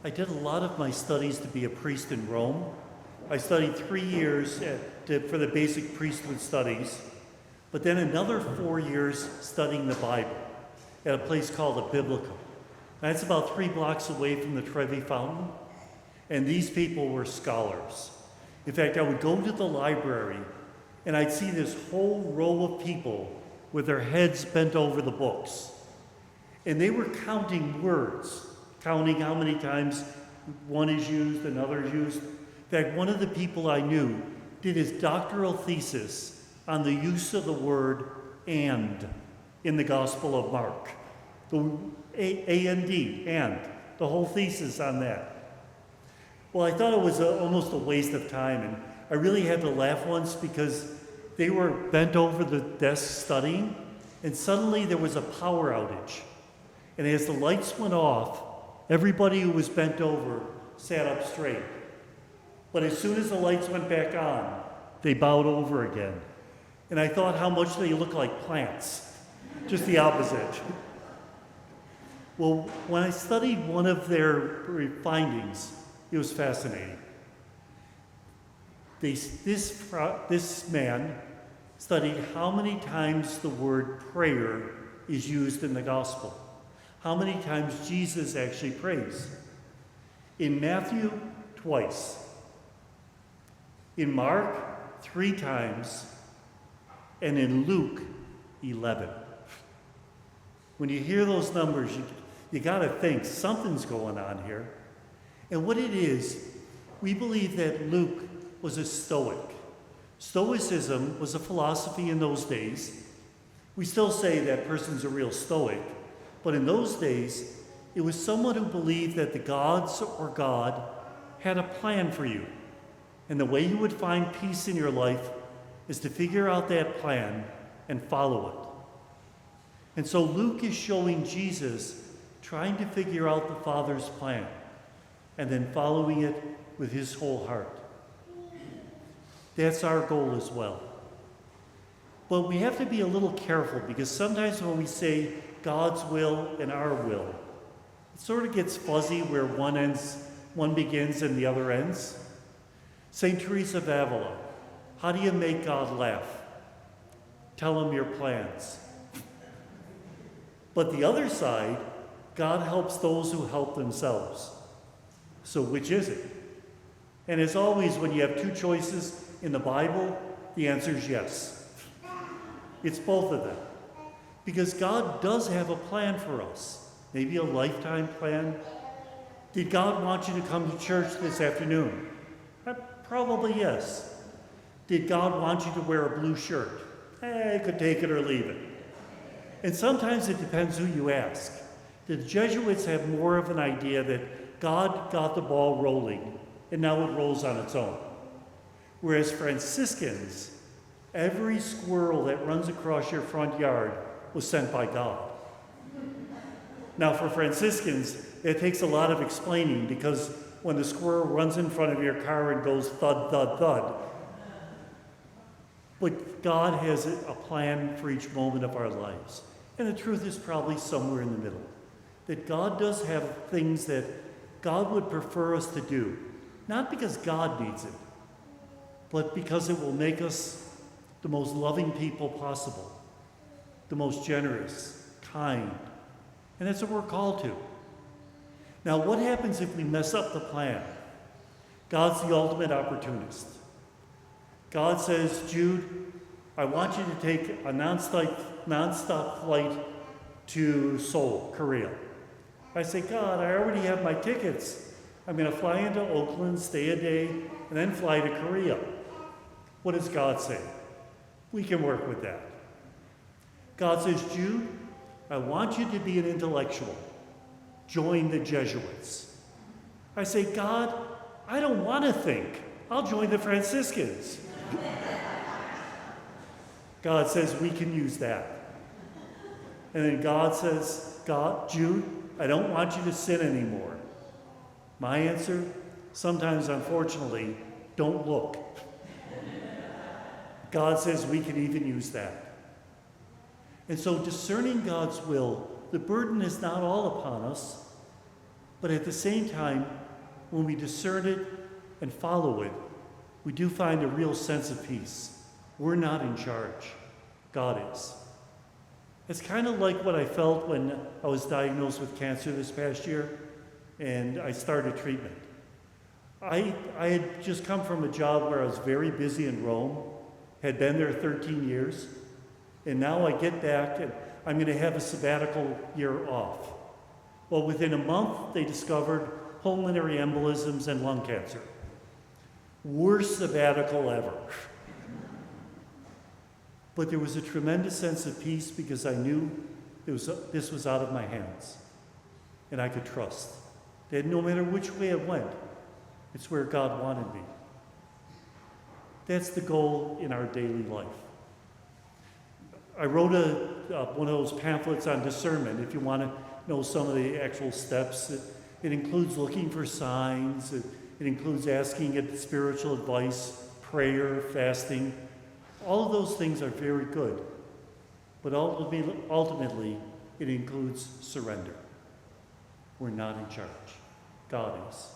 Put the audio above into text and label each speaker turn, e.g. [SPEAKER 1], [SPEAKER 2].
[SPEAKER 1] I did a lot of my studies to be a priest in Rome. I studied 3 years for the basic priesthood studies, but then another 4 years studying the Bible at a place called a Biblical. That's about 3 blocks away from the Trevi Fountain, and these people were scholars. In fact, I would go to the library, and I'd see this whole row of people with their heads bent over the books. And they were counting words, counting how many times one is used, another is used. In fact, one of the people I knew did his doctoral thesis on the use of the word "and" in the Gospel of Mark. The A-N-D, and, the whole thesis on that. Well, I thought it was almost a waste of time, and I really had to laugh once because they were bent over the desk studying, and suddenly there was a power outage. And as the lights went off, everybody who was bent over sat up straight. But as soon as the lights went back on, they bowed over again. And I thought how much they look like plants, just the opposite. Well, when I studied one of their findings, it was fascinating. This man studied how many times the word prayer is used in the gospel. How many times Jesus actually prays. In Matthew, twice. In Mark, 3 times. And in Luke, 11. When you hear those numbers, you got to think something's going on here. And what it is, we believe that Luke was a Stoic. Stoicism was a philosophy in those days. We still say that person's a real Stoic, but in those days, it was someone who believed that the gods or God had a plan for you. And the way you would find peace in your life is to figure out that plan and follow it. And so Luke is showing Jesus trying to figure out the Father's plan and then following it with his whole heart. That's our goal as well. But we have to be a little careful because sometimes when we say God's will and our will, it sort of gets fuzzy where one begins and the other ends. St. Teresa of Avila, how do you make God laugh? Tell him your plans. But the other side, God helps those who help themselves. So which is it? And as always, when you have 2 choices in the Bible, the answer is yes. It's both of them. Because God does have a plan for us. Maybe a lifetime plan. Did God want you to come to church this afternoon? Probably yes. Did God want you to wear a blue shirt? You could take it or leave it. And sometimes it depends who you ask. The Jesuits have more of an idea that God got the ball rolling, and now it rolls on its own. Whereas Franciscans, every squirrel that runs across your front yard was sent by God. Now for Franciscans, it takes a lot of explaining because when the squirrel runs in front of your car and goes thud, thud, thud. But God has a plan for each moment of our lives. And the truth is probably somewhere in the middle. That God does have things that God would prefer us to do. Not because God needs it, but because it will make us the most loving people possible. The most generous, kind. And that's what we're called to. Now, what happens if we mess up the plan? God's the ultimate opportunist. God says, Jude, I want you to take a nonstop flight to Seoul, Korea. I say, God, I already have my tickets. I'm going to fly into Oakland, stay a day, and then fly to Korea. What does God say? We can work with that. God says, Jude, I want you to be an intellectual. Join the Jesuits. I say, God, I don't want to think. I'll join the Franciscans. God says, we can use that. And then God says, Jude, I don't want you to sin anymore. My answer, sometimes, unfortunately, don't look. God says we can even use that. And so discerning God's will, the burden is not all upon us. But at the same time, when we discern it and follow it, we do find a real sense of peace. We're not in charge. God is. It's kind of like what I felt when I was diagnosed with cancer this past year and I started treatment. I had just come from a job where I was very busy in Rome, had been there 13 years, and now I get back and I'm going to have a sabbatical year off. Well, within a month, they discovered pulmonary embolisms and lung cancer. Worst sabbatical ever. But there was a tremendous sense of peace because I knew this was out of my hands. And I could trust that no matter which way it went, it's where God wanted me. That's the goal in our daily life. I wrote one of those pamphlets on discernment, if you want to know some of the actual steps. It includes looking for signs. It includes asking it spiritual advice, prayer, fasting. All of those things are very good. But ultimately, it includes surrender. We're not in charge. God is.